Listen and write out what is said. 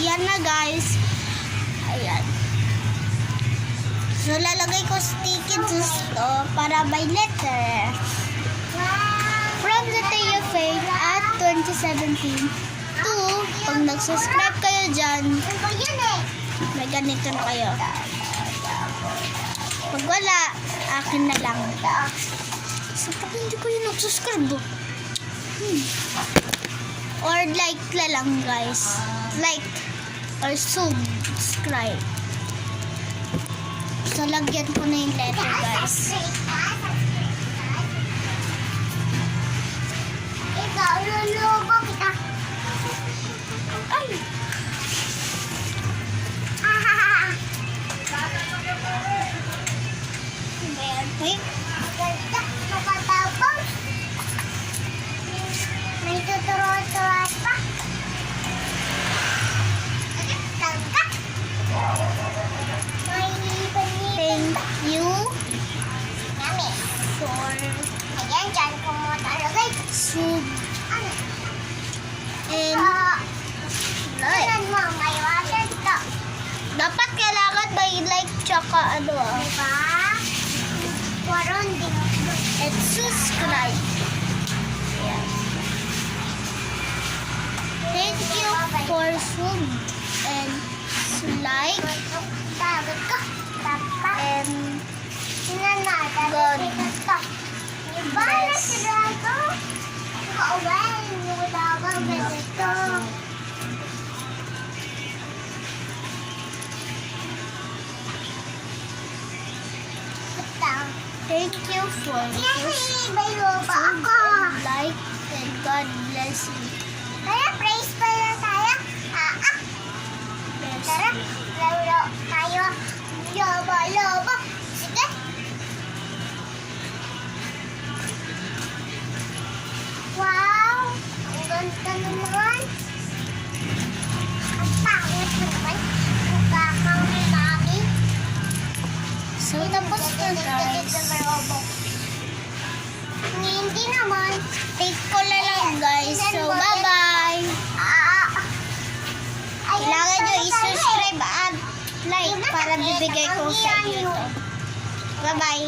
Yan na guys. Ayan. So lalagay ko sticky to para by letter. From the Teo Faith at 2017 to pag nag-subscribe kayo dyan, may ganito na kayo. Pag wala, akin na lang. So pag hindi ko yung nag-subscribe, or like na lang guys. Like or subscribe. So lagyan ko na yung letter guys. Ikaw, lulubo kita. Ay! Wait. Ganda, makatapos. May tuturo-turuan pa. Tangka. Thank you for ayan, dyan ko mo talagay. Sub. And like. May water to. Dapat kailangan may like tsaka ano diba? Waron din. And subscribe. Yes. Thank you for sub and like and God bless. Thank you for like and God bless you. Kaya praise pa na tayo. Tara, laro tayo. Lobo. Sige. Wow! Ang ganda naman. Ang pangit naman. Mukha kang mami. So, tapos na guys. Hindi naman. Take ko na lang guys. So, bye-bye. Kailangan nyo i-subscribe at like para bibigay ko sa inyo ito. Bye-bye.